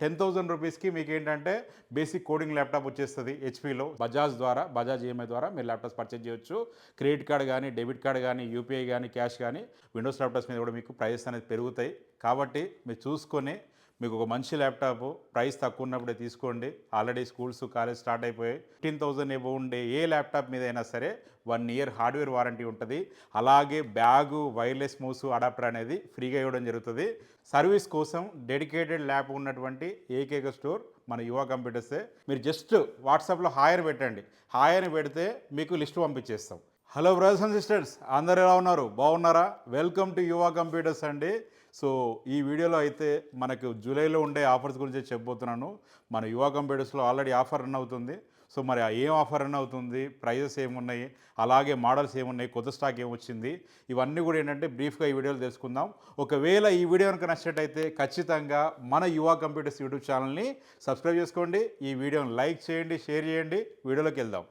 10,000 రూపీస్కి మీకు ఏంటంటే బేసిక్ కోడింగ్ ల్యాప్టాప్ వచ్చేస్తుంది హెచ్పీలో. బజాజ్ ఈఎంఐ ద్వారా మీరు ల్యాప్టాప్స్ పర్చేజ్ చేయొచ్చు. క్రెడిట్ కార్డ్ కానీ, డెబిట్ కార్డ్ కానీ, యూపీఐ కానీ, క్యాష్ కానీ విండోస్ ల్యాప్టాప్స్ మీద కూడా మీకు ప్రైజెస్ అనేది పెరుగుతాయి. కాబట్టి మీరు చూసుకొని మీకు ఒక మంచి ల్యాప్టాప్ ప్రైస్ తక్కువ ఉన్నప్పుడే తీసుకోండి. ఆల్రెడీ స్కూల్స్ కాలేజ్ స్టార్ట్ అయిపోయాయి. 15,000 ఎబో ఉండే ఏ ల్యాప్టాప్ మీద అయినా సరే 1 ఇయర్ హార్డ్వేర్ వారంటీ ఉంటుంది. అలాగే బ్యాగు, వైర్లెస్ మౌస్, అడాప్టర్ అనేది ఫ్రీగా ఇవ్వడం జరుగుతుంది. సర్వీస్ కోసం డెడికేటెడ్ ల్యాప్ ఉన్నటువంటి ఏకైక స్టోర్ మన యువ కంప్యూటర్సే. మీరు జస్ట్ వాట్సాప్లో హాయ్ అని పెట్టండి. హాయ్ అని పెడితే మీకు లిస్ట్ పంపించేస్తాం. హలో బ్రదర్స్ అండ్ సిస్టర్స్, అందరు ఎలా ఉన్నారు? బాగున్నారా? వెల్కమ్ టు యువ కంప్యూటర్స్ అండి. సో ఈ వీడియోలో అయితే మనకు జూలైలో ఉండే ఆఫర్స్ గురించి చెప్పబోతున్నాను. మన యువ కంప్యూటర్స్లో ఆల్రెడీ ఆఫర్ రన్ అవుతుంది. సో మరి ఏం ఆఫర్ రన్ అవుతుంది, ప్రైజెస్ ఏమున్నాయి, అలాగే మోడల్స్ ఏమున్నాయి, కొత్త స్టాక్ ఏమొచ్చింది, ఇవన్నీ కూడా ఏంటంటే బ్రీఫ్గా ఈ వీడియోలో తెలుసుకుందాం. ఒకవేళ ఈ వీడియో కనుక నచ్చినట్టయితే ఖచ్చితంగా మన యువ కంప్యూటర్స్ యూట్యూబ్ ఛానల్ని సబ్స్క్రైబ్ చేసుకోండి. ఈ వీడియోని లైక్ చేయండి, షేర్ చేయండి. వీడియోలోకి వెళ్దాం.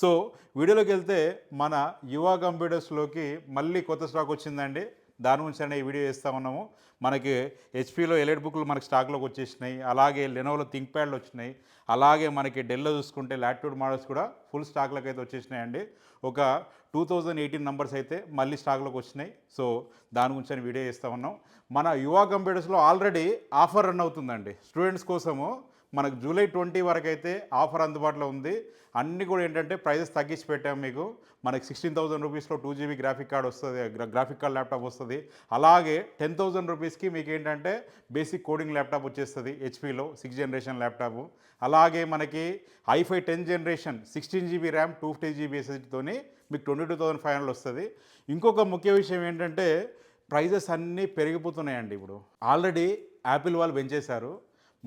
సో వీడియోలోకి వెళ్తే మన యువ కంప్యూటర్స్లోకి మళ్ళీ కొత్త స్టాక్ వచ్చిందండి. దాని గురించి అనే ఈ వీడియో చేస్తూ ఉన్నాము. మనకి హెచ్పీలో ఎలైట్ బుక్లు మనకి స్టాక్లోకి వచ్చేసినాయి. అలాగే లెనోవోలో థింక్ ప్యాడ్లు వచ్చినాయి. అలాగే మనకి డెల్లో చూసుకుంటే లాటిట్యూడ్ మోడల్స్ కూడా ఫుల్ స్టాక్లోకి అయితే వచ్చేసినాయండి. ఒక 2018 నంబర్స్ అయితే మళ్ళీ స్టాక్లోకి వచ్చినాయి. సో దాని గురించి అని వీడియో చేస్తూ ఉన్నాం. మన యువ కంప్యూటర్స్లో ఆల్రెడీ ఆఫర్ రన్ అవుతుందండి. స్టూడెంట్స్ కోసము మనకు జూలై 20 వరకు అయితే ఆఫర్ అందుబాటులో ఉంది. అన్నీ కూడా ఏంటంటే ప్రైజెస్ తగ్గించి పెట్టాము మీకు. మనకి 16,000 రూపీస్లో 2GB గ్రాఫిక్ కార్డ్ వస్తుంది, గ్రాఫిక్ కార్డ్ ల్యాప్టాప్ వస్తుంది. అలాగే 10,000 రూపీస్కి మీకు ఏంటంటే బేసిక్ కోడింగ్ ల్యాప్టాప్ వచ్చేస్తుంది హెచ్పీలో 6th జనరేషన్ ల్యాప్టాప్. అలాగే మనకి i5 10th generation 16GB RAM 250GB ఎస్ఎస్డీతోని మీకు 22,500 వస్తుంది. ఇంకొక ముఖ్య విషయం ఏంటంటే ప్రైజెస్ అన్నీ పెరిగిపోతున్నాయండి. ఇప్పుడు ఆల్రెడీ యాపిల్ వాళ్ళు పెంచేశారు.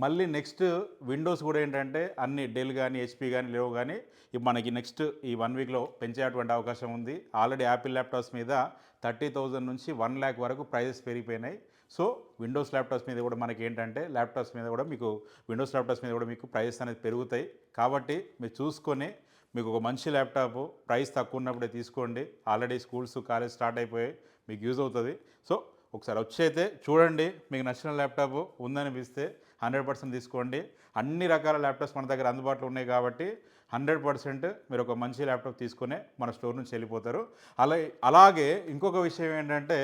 మళ్ళీ నెక్స్ట్ విండోస్ కూడా ఏంటంటే అన్ని డెల్ కానీ, హెచ్పీ కానీ, లేవో కానీ మనకి నెక్స్ట్ ఈ 1 వీక్లో పెంచేటువంటి అవకాశం ఉంది. ఆల్రెడీ యాపిల్ ల్యాప్టాప్స్ మీద 30,000 నుంచి 1 lakh వరకు ప్రైజెస్ పెరిగిపోయినాయి. సో విండోస్ ల్యాప్టాప్స్ మీద కూడా మనకి ఏంటంటే విండోస్ ల్యాప్టాప్స్ మీద కూడా మీకు ప్రైజెస్ అనేది పెరుగుతాయి. కాబట్టి మీరు చూసుకొని మీకు ఒక మంచి ల్యాప్టాప్ ప్రైస్ తక్కువ ఉన్నప్పుడే తీసుకోండి. ఆల్రెడీ స్కూల్స్ కాలేజ్ స్టార్ట్ అయిపోయాయి, మీకు యూజ్ అవుతుంది. సో ఒకసారి వచ్చి అయితే చూడండి. మీకు నచ్చిన ల్యాప్టాప్ ఉందనిపిస్తే 100% తీసుకోండి. అన్ని రకాల ల్యాప్టాప్స్ మన దగ్గర అందుబాటులో ఉన్నాయి కాబట్టి 100% మీరు ఒక మంచి ల్యాప్టాప్ తీసుకునే మన స్టోర్ నుంచి వెళ్ళిపోతారు. అలాగే ఇంకొక విషయం ఏంటంటే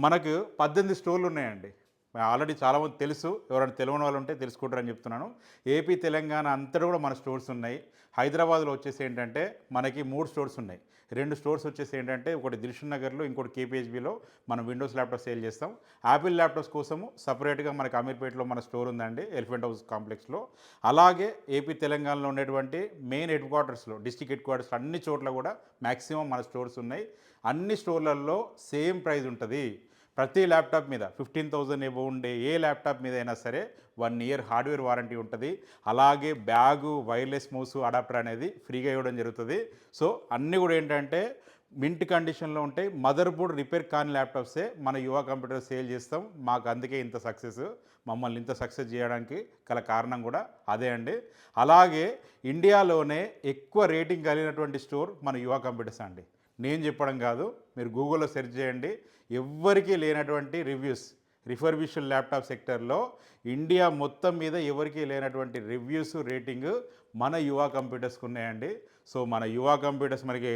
మనకు 18 స్టోర్లు ఉన్నాయండి. ఆల్రెడీ చాలామంది తెలుసు, ఎవరైనా తెలియని వాళ్ళు ఉంటే తెలుసుకుంటారని చెప్తున్నాను. ఏపీ, తెలంగాణ అంతటా కూడా మన స్టోర్స్ ఉన్నాయి. హైదరాబాద్లో వచ్చేసి ఏంటంటే మనకి 3 స్టోర్స్ ఉన్నాయి. 2 స్టోర్స్ వచ్చేసి ఏంటంటే ఒకటి దిల్షుక్ నగర్లో, ఇంకోటి కేపీహెచ్బీలో మనం విండోస్ ల్యాప్టాప్ సేల్ చేస్తాం. యాపిల్ ల్యాప్టాప్స్ కోసము సపరేట్గా మనకి అమీర్పేటలో మన స్టోర్ ఉందండి, ఎలిఫెంట్ హౌస్ కాంప్లెక్స్లో. అలాగే ఏపీ, తెలంగాణలో ఉండేటువంటి మెయిన్ హెడ్ క్వార్టర్స్లో, డిస్ట్రిక్ట్ హెడ్ క్వార్టర్స్లో అన్ని చోట్ల కూడా మ్యాక్సిమం మన స్టోర్స్ ఉన్నాయి. అన్ని స్టోర్లలో సేమ్ ప్రైస్ ఉంటుంది. ప్రతి ల్యాప్టాప్ మీద 15,000 ఎబో ఉండే ఏ ల్యాప్టాప్ మీద అయినా సరే 1 ఇయర్ హార్డ్వేర్ వారంటీ ఉంటుంది. అలాగే బ్యాగు, వైర్లెస్ మౌస్, అడాప్టర్ అనేది ఫ్రీగా ఇవ్వడం జరుగుతుంది. సో అన్నీ కూడా ఏంటంటే మింట్ కండిషన్లో ఉంటాయి. మదర్ బోర్డ్ రిపేర్ కాని ల్యాప్టాప్సే మన యువ కంప్యూటర్ సేల్ చేస్తాం. మాకు అందుకే ఇంత సక్సెస్, మమ్మల్ని ఇంత సక్సెస్ చేయడానికి గల కారణం కూడా అదే అండి. అలాగే ఇండియాలోనే ఎక్కువ రేటింగ్ కలిగినటువంటి స్టోర్ మన యువ కంప్యూటర్స్ అండి. నేను చెప్పడం కాదు, మీరు గూగుల్లో సెర్చ్ చేయండి. ఎవ్వరికీ లేనటువంటి రివ్యూస్, రిఫర్బిష్డ్ ల్యాప్టాప్ సెక్టర్లో ఇండియా మొత్తం మీద ఎవరికీ లేనటువంటి రివ్యూస్, రేటింగ్ మన యువ కంప్యూటర్స్కి ఉన్నాయండి. సో మన యువ కంప్యూటర్స్ మనకి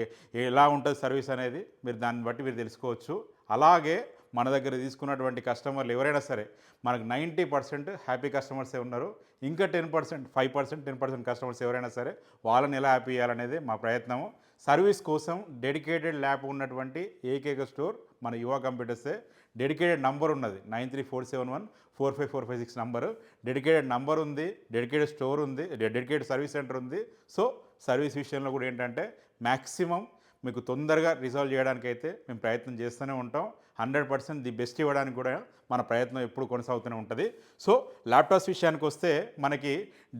ఎలా ఉంటుంది సర్వీస్ అనేది మీరు దాన్ని బట్టి మీరు తెలుసుకోవచ్చు. అలాగే మన దగ్గర తీసుకున్నటువంటి కస్టమర్లు ఎవరైనా సరే మనకు 90% హ్యాపీ కస్టమర్సే ఉన్నారు. ఇంకా 10%, 5%, 10% కస్టమర్స్ ఎవరైనా సరే వాళ్ళని ఎలా హ్యాపీ చేయాలనేది మా ప్రయత్నము. సర్వీస్ కోసం డెడికేటెడ్ ల్యాప్ ఉన్నటువంటి ఏకైక స్టోర్ మన యువ కంప్యూటర్సే. డెడికేటెడ్ నంబర్ ఉన్నది 9347145456 నంబరు. డెడికేటెడ్ నంబర్ ఉంది, డెడికేటెడ్ స్టోర్ ఉంది, డెడికేటెడ్ సర్వీస్ సెంటర్ ఉంది. సో సర్వీస్ విషయంలో కూడా ఏంటంటే మ్యాక్సిమం మీకు తొందరగా రిజాల్వ్ చేయడానికి అయితే మేము ప్రయత్నం చేస్తూనే ఉంటాం. 100% ది బెస్ట్ ఇవ్వడానికి కూడా మన ప్రయత్నం ఎప్పుడు కొనసాగుతూనే ఉంటుంది. సో ల్యాప్టాప్స్ విషయానికి వస్తే మనకి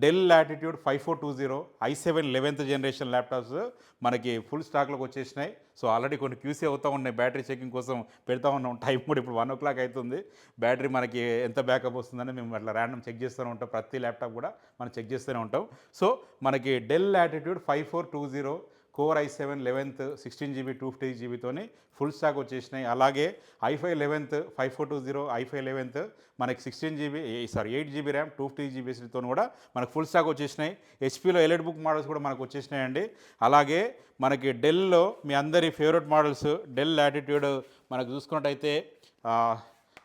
Dell Latitude 5420 i7 11th generation laptops మనకి ఫుల్ స్టాక్లోకి వచ్చేసినాయి. సో ఆల్రెడీ కొన్ని క్యూసీ అవుతూ ఉన్నాయి, బ్యాటరీ చెకింగ్ కోసం పెడతా ఉన్నాం. టైం కూడా ఇప్పుడు 1 o'clock అవుతుంది. బ్యాటరీ మనకి ఎంత బ్యాకప్ వస్తుందని మేము అట్లా ర్యాండమ్ చెక్ చేస్తూనే ఉంటాం. ప్రతి ల్యాప్టాప్ కూడా మనం చెక్ చేస్తూనే ఉంటాం. సో మనకి Dell Latitude 5420 core i7 11th 16GB 250GBతోని ఫుల్ స్టాక్ వచ్చేసినాయి. అలాగే i5 11th 5420 i5 11th మనకి 8GB ర్యామ్ 250GB SSDతో కూడా మనకు ఫుల్ స్టాక్ వచ్చేసినాయి. హెచ్పీలో ఎలైట్ బుక్ మోడల్స్ కూడా మనకు వచ్చేసినాయండి. అలాగే మనకి డెల్లో మీ అందరి ఫేవరెట్ మోడల్స్ డెల్ లాటిట్యూడ్ మనకు చూసుకున్నట్టయితే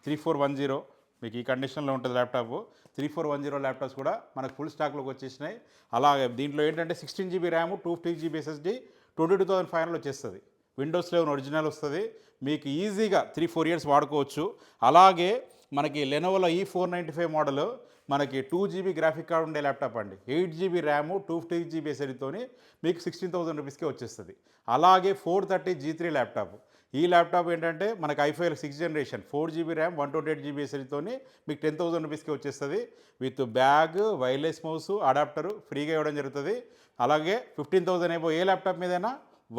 3410 మీకు ఈ కండిషన్లో ఉంటుంది ల్యాప్టాప్. 3410 ల్యాప్టాప్స్ కూడా మనకు ఫుల్ స్టాక్లోకి వచ్చేసినాయి. అలాగే దీంట్లో ఏంటంటే 16GB ర్యామ్ 250GB SSD 22,500 వచ్చేస్తుంది. విండోస్ 11 ఒరిజినల్ వస్తుంది. మీకు ఈజీగా 3-4 ఇయర్స్ వాడుకోవచ్చు. అలాగే మనకి లెనోవోలో E495 మోడల్ మనకి 2GB గ్రాఫిక్ కార్డ్ ఉండే ల్యాప్టాప్ అండి. 8GB ర్యామ్ 250GB SSDతోని మీకు 16,000 రూపీస్కే వచ్చేస్తుంది. అలాగే 430 G3 ల్యాప్టాప్. ఈ ల్యాప్టాప్ ఏంటంటే మనకి i5 6th generation 4GB RAM 128GB SSDతోని మీకు 10,000 రూపీస్కి వచ్చేస్తుంది. With bag, wireless mouse, adapter ఫ్రీగా ఇవ్వడం జరుగుతుంది. అలాగే 15,000 ఏబో ఏ ల్యాప్టాప్ మీదైనా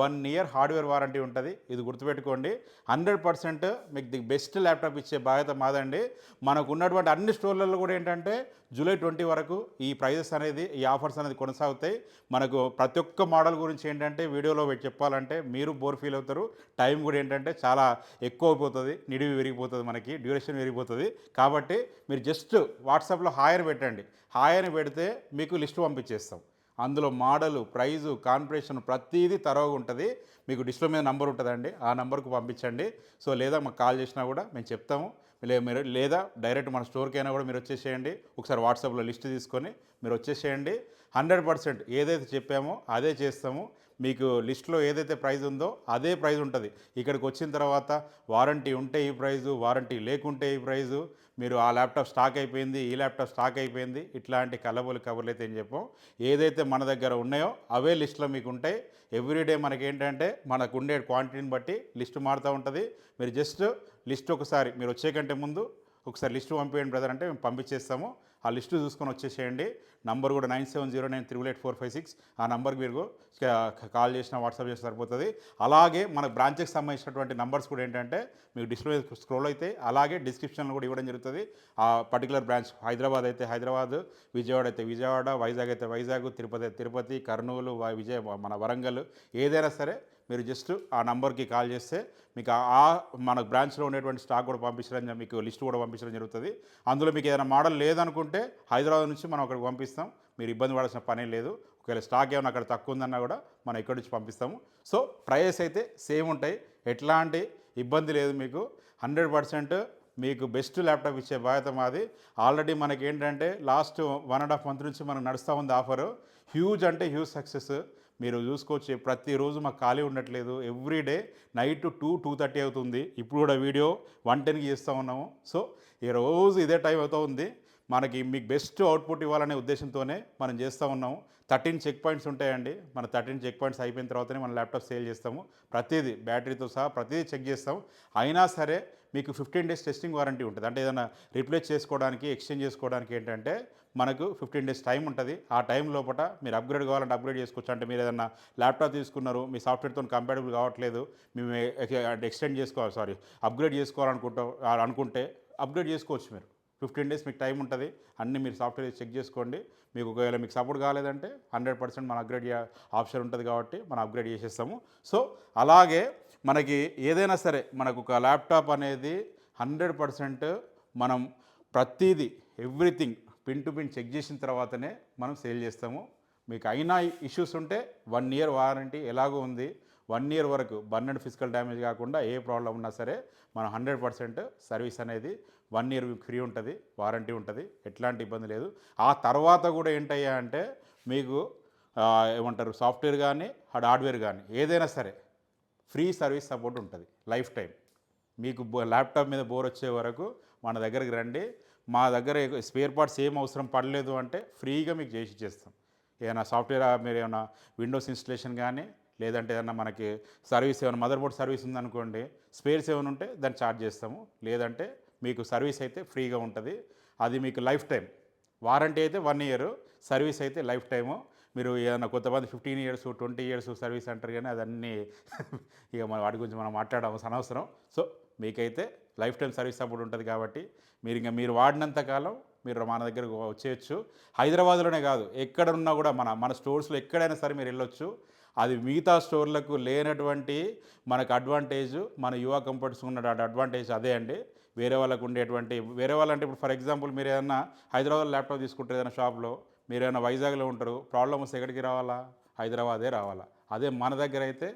1 year హార్డ్వేర్ వారంటీ ఉంటుంది. ఇది గుర్తుపెట్టుకోండి. 100% మీకు ది బెస్ట్ ల్యాప్టాప్ ఇచ్చే బాధ్యత మాదండి. మనకు ఉన్నటువంటి అన్ని స్టోర్లలో కూడా ఏంటంటే జూలై 20 వరకు ఈ ప్రైజెస్ అనేది ఈ ఆఫర్స్ అనేది కొనసాగుతాయి. మనకు ప్రతి ఒక్క మోడల్ గురించి ఏంటంటే వీడియోలో చెప్పాలంటే మీరు బోర్ ఫీల్ అవుతారు. టైం కూడా ఏంటంటే చాలా ఎక్కువ అయిపోతుంది. నిడివి విరిగిపోతుంది, మనకి డ్యూరేషన్ విరిగిపోతుంది. కాబట్టి మీరు జస్ట్ వాట్సాప్లో హాయ్ అని పెట్టండి. హాయ్ అని పెడితే మీకు లిస్ట్ పంపించేస్తాం. అందులో మోడలు, ప్రైజు, కాన్ఫిగరేషన్ ప్రతిదీ తరోగా ఉంటుంది. మీకు డిస్ప్లే మీద నంబర్ ఉంటుందండి, ఆ నెంబర్కు పంపించండి. సో లేదా మాకు కాల్ చేసినా కూడా మేము చెప్తాము. మీరు లేదా డైరెక్ట్ మన స్టోర్కి అయినా కూడా మీరు వచ్చేసేయండి. ఒకసారి వాట్సాప్లో లిస్ట్ తీసుకొని మీరు వచ్చేసేయండి. 100% ఏదైతే చెప్పామో అదే చేస్తాము. మీకు లిస్ట్లో ఏదైతే ప్రైజ్ ఉందో అదే ప్రైజ్ ఉంటుంది. ఇక్కడికి వచ్చిన తర్వాత వారంటీ ఉంటే ఈ ప్రైజు, వారంటీ లేకుంటే ఈ ప్రైజు, మీరు ఆ ల్యాప్టాప్ స్టాక్ అయిపోయింది, ఈ ల్యాప్టాప్ స్టాక్ అయిపోయింది, ఇట్లాంటి కలబోలు కబుర్లు అయితే ఏం చెప్పాం. ఏదైతే మన దగ్గర ఉన్నాయో అవే లిస్ట్లో మీకు ఉంటాయి. ఎవ్రీడే మనకేంటంటే మనకు ఉండే క్వాంటిటీని బట్టి లిస్ట్ మారుతూ ఉంటుంది. మీరు జస్ట్ లిస్ట్ ఒకసారి మీరు వచ్చే కంటే ముందు ఒకసారి లిస్టు పంపించండి బ్రదర్ అంటే మేము పంపించేస్తాము. ఆ లిస్టు చూసుకొని వచ్చేసేయండి. నంబర్ కూడా 9709388456. ఆ నంబర్కి మీరు కాల్ చేసినా వాట్సాప్ చేసినా సరిపోతుంది. అలాగే మన బ్రాంచ్కి సంబంధించినటువంటి నంబర్స్ కూడా ఏంటంటే మీకు డిస్ప్లే స్క్రోల్ అయితే అలాగే డిస్క్రిప్షన్లో కూడా ఇవ్వడం జరుగుతుంది. ఆ పర్టికులర్ బ్రాంచ్ హైదరాబాద్ అయితే హైదరాబాద్, విజయవాడ అయితే విజయవాడ, వైజాగ్ అయితే వైజాగ్, తిరుపతి అయితే తిరుపతి, కర్నూలు, మన వరంగల్ ఏదైనా సరే మీరు జస్ట్ ఆ నంబర్కి కాల్ చేస్తే మీకు మన బ్రాంచ్లో ఉండేటువంటి స్టాక్ కూడా పంపించడం, మీకు లిస్ట్ కూడా పంపించడం జరుగుతుంది. అందులో మీకు ఏదైనా మోడల్ లేదనుకుంటే హైదరాబాద్ నుంచి మనం అక్కడికి పంపిస్తాం. మీరు ఇబ్బంది పడాల్సిన పనే లేదు. ఒకవేళ స్టాక్ ఏమైనా అక్కడ తక్కువ ఉందన్నా కూడా మనం ఇక్కడి నుంచి పంపిస్తాము. సో ప్రైస్ అయితే సేమ్ ఉంటాయి, ఎట్లాంటి ఇబ్బంది లేదు. మీకు 100% మీకు బెస్ట్ ల్యాప్టాప్ ఇచ్చే బాధ్యత మాది. ఆల్రెడీ మనకి ఏంటంటే లాస్ట్ 1.5 month నుంచి మనకు నడుస్తూ ఉంది ఆఫరు. హ్యూజ్ అంటే హ్యూజ్ సక్సెస్. మీరు చూసుకోవచ్చు, ప్రతిరోజు మాకు ఖాళీ ఉండట్లేదు. ఎవ్రీడే నైట్ 2-2:30 అవుతుంది. ఇప్పుడు కూడా వీడియో 110కి చేస్తూ ఉన్నాము. సో ఈ రోజు ఇదే టైం అవుతూ ఉంది. మనకి మీకు బెస్ట్ అవుట్పుట్ ఇవ్వాలనే ఉద్దేశంతోనే మనం చేస్తూ ఉన్నాము. 13 చెక్ పాయింట్స్ ఉంటాయండి. మన 13 చెక్ పాయింట్స్ అయిపోయిన తర్వాతనే మన ల్యాప్టాప్ సేల్ చేస్తాము. ప్రతిదీ బ్యాటరీతో సహా ప్రతిదీ చెక్ చేస్తాం. అయినా సరే మీకు 15 days టెస్టింగ్ వారంటీ ఉంటుంది. అంటే ఏదైనా రీప్లేస్ చేసుకోవడానికి, ఎక్స్చేంజ్ చేసుకోవడానికి ఏంటంటే మనకు 15 days టైం ఉంటుంది. ఆ టైం లోపల మీరు అప్గ్రేడ్ కావాలంటే అప్గ్రేడ్ చేసుకోవచ్చు. అంటే మీరు ఏదైనా ల్యాప్టాప్ తీసుకున్నారు, మీ సాఫ్ట్వేర్తో కంపాటబుల్ కావట్లేదు, మేము అప్గ్రేడ్ అనుకుంటే అప్గ్రేడ్ చేసుకోవచ్చు. మీరు 15 days మీకు టైం ఉంటుంది. అన్నీ మీరు సాఫ్ట్వేర్ చెక్ చేసుకోండి. మీకు ఒకవేళ మీకు సపోర్ట్ కాలేదంటే 100% మన అప్గ్రేడ్ ఆప్షన్ ఉంటుంది కాబట్టి మనం అప్గ్రేడ్ చేసేస్తాము. సో అలాగే మనకి ఏదైనా సరే మనకు ఒక ల్యాప్టాప్ అనేది 100% మనం ప్రతిదీ everything pin to pin check చేసిన తర్వాతనే మనం సేల్ చేస్తాము. మీకు అయినా ఇష్యూస్ ఉంటే 1 year వారంటీ ఎలాగో ఉంది. 1 year వరకు బర్న్ అండ్ ఫిజికల్ డ్యామేజ్ కాకుండా ఏ ప్రాబ్లం ఉన్నా సరే మనం 100% సర్వీస్ అనేది 1 year ఫ్రీ ఉంటుంది, వారంటీ ఉంటుంది, ఎట్లాంటి ఇబ్బంది లేదు. ఆ తర్వాత కూడా ఏంటయ్యా అంటే మీకు ఏమంటారు సాఫ్ట్వేర్ కానీ హార్డ్వేర్ కానీ ఏదైనా సరే ఫ్రీ సర్వీస్ సపోర్ట్ ఉంటుంది లైఫ్ టైం. మీకు ల్యాప్టాప్ మీద బోర్ వచ్చే వరకు మన దగ్గరికి రండి. మా దగ్గర స్పేర్ పార్ట్స్ ఏం అవసరం పడలేదు అంటే ఫ్రీగా మీకు చేసి ఇచ్చేస్తాం. ఏదైనా సాఫ్ట్వేర్ మీరు ఏమైనా విండోస్ ఇన్స్టలేషన్ కానీ లేదంటే ఏదైనా మనకి సర్వీస్ ఏమైనా మదర్బోర్డ్ సర్వీస్ ఉందనుకోండి, స్పేర్స్ ఏమైనా ఉంటే దాన్ని ఛార్జ్ చేస్తాము. లేదంటే మీకు సర్వీస్ అయితే ఫ్రీగా ఉంటుంది. అది మీకు లైఫ్ టైం. వారంటీ అయితే 1 year, సర్వీస్ అయితే లైఫ్ టైము. మీరు ఏదైనా కొంతమంది 15 years 20 years సర్వీస్ అంటారు కానీ అదన్నీ ఇక మన వాటి గురించి మనం మాట్లాడడం అనవసరం. సో మీకైతే లైఫ్ టైం సర్వీస్ సపోర్ట్ ఉంటుంది కాబట్టి మీరు వాడినంత కాలం మీరు మన దగ్గరకు వచ్చేయచ్చు. హైదరాబాద్లోనే కాదు ఎక్కడ ఉన్నా కూడా మన స్టోర్స్లో ఎక్కడైనా సరే మీరు వెళ్ళొచ్చు. అది మిగతా స్టోర్లకు లేనటువంటి మనకు అడ్వాంటేజ్ మన యువ కంఫర్ట్స్ ఉన్న అడ్వాంటేజ్ అదే అండి. వేరే వాళ్ళకు ఉండేటువంటి వేరే వాళ్ళంటే ఇప్పుడు ఫర్ ఎగ్జాంపుల్ మీరు ఏదన్నా హైదరాబాద్ ల్యాప్టాప్ తీసుకుంటే ఏదైనా షాప్లో, మీరు ఏమైనా వైజాగ్లో ఉంటారు, ప్రాబ్లమ్ వస్తే ఎక్కడికి రావాలా? హైదరాబాదే రావాలా. అదే మన దగ్గర అయితే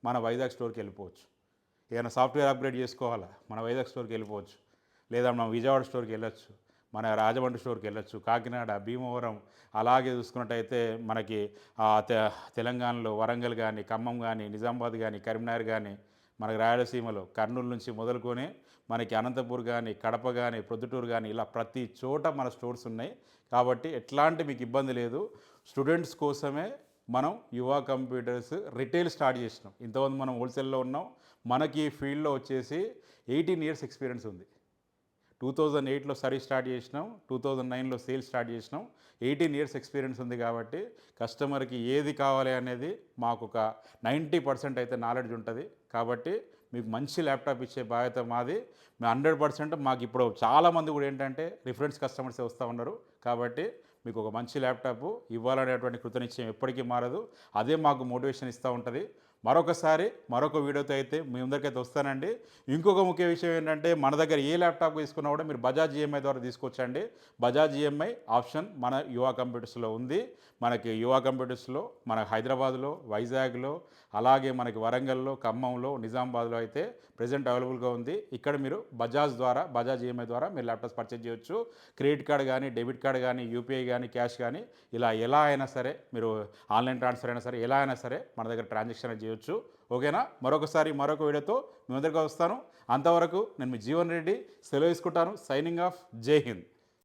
మన వైజాగ్ స్టోర్కి వెళ్ళిపోవచ్చు. ఏదైనా సాఫ్ట్వేర్ అప్గ్రేడ్ చేసుకోవాలా, మన వైజాగ్ స్టోర్కి వెళ్ళిపోవచ్చు. లేదా మనం విజయవాడ స్టోర్కి వెళ్ళొచ్చు, మన రాజమండ్రి స్టోర్కి వెళ్ళొచ్చు, కాకినాడ, భీమవరం. అలాగే చూసుకున్నట్టయితే మనకి తెలంగాణలో వరంగల్ కానీ, ఖమ్మం కానీ, నిజామాబాద్ కానీ, కరీంనగర్ కానీ, మనకి రాయలసీమలో కర్నూలు నుంచి మొదలుకొని మనకి అనంతపూర్ కానీ, కడప కానీ, ప్రొద్దుటూరు కానీ, ఇలా ప్రతి చోట మన స్టోర్స్ ఉన్నాయి. కాబట్టి ఎట్లాంటి మీకు ఇబ్బంది లేదు. స్టూడెంట్స్ కోసమే మనం యువ కంప్యూటర్స్ రిటైల్ స్టార్ట్ చేసినాం. ఇంతకుముందు మనం హోల్సేల్లో ఉన్నాం. మనకి ఈ ఫీల్డ్లో వచ్చేసి 18 ఇయర్స్ ఎక్స్పీరియన్స్ ఉంది. 2008లో సర్వీస్ స్టార్ట్ చేసినాం, 2009లో సేల్స్ స్టార్ట్ చేసినాం. 18 ఇయర్స్ ఎక్స్పీరియన్స్ ఉంది కాబట్టి కస్టమర్కి ఏది కావాలి అనేది మాకు ఒక 90% అయితే నాలెడ్జ్ ఉంటుంది. కాబట్టి మీకు మంచి ల్యాప్టాప్ ఇచ్చే బాధ్యత మాది. 100% మాకు ఇప్పుడు చాలామంది కూడా ఏంటంటే రిఫరెన్స్ కస్టమర్సే వస్తూ ఉన్నారు. కాబట్టి మీకు ఒక మంచి ల్యాప్టాప్ ఇవ్వాలనేటువంటి కృతనిశ్చయం ఎప్పటికీ మారదు. అదే మాకు మోటివేషన్ ఇస్తూ ఉంటుంది. మరొకసారి మరొక వీడియోతో అయితే మీ ముందరికైతే వస్తానండి. ఇంకొక ముఖ్య విషయం ఏంటంటే మన దగ్గర ఏ ల్యాప్టాప్ తీసుకున్నా కూడా మీరు బజాజ్ ఈఎంఐ ద్వారా తీసుకొచ్చండి. బజాజ్ ఈఎంఐ ఆప్షన్ మన యువ కంప్యూటర్స్లో ఉంది. మనకి యువ కంప్యూటర్స్లో మన హైదరాబాద్లో, వైజాగ్లో, అలాగే మనకి వరంగల్లో, ఖమ్మంలో, నిజామాబాద్లో అయితే ప్రెజెంట్ అవైలబుల్గా ఉంది. ఇక్కడ మీరు బజాజ్ ఈఎంఐ ద్వారా మీరు ల్యాప్టాప్స్ పర్చేజ్ చేయొచ్చు. క్రెడిట్ కార్డ్ కానీ, డెబిట్ కార్డ్ కానీ, యూపీఐ కానీ, క్యాష్ కానీ, ఇలా ఎలా అయినా సరే మీరు ఆన్లైన్ ట్రాన్స్ఫర్ అయినా సరే ఎలా అయినా సరే మన దగ్గర ట్రాన్సాక్షన్ చేయొచ్చు. ఓకేనా? మరొకసారి మరొక వీడియోతో మీ ముందరికి వస్తాను. అంతవరకు నేను మీ జీవన్ రెడ్డి సెలవు తీసుకుంటాను. Signing off. జై హింద్.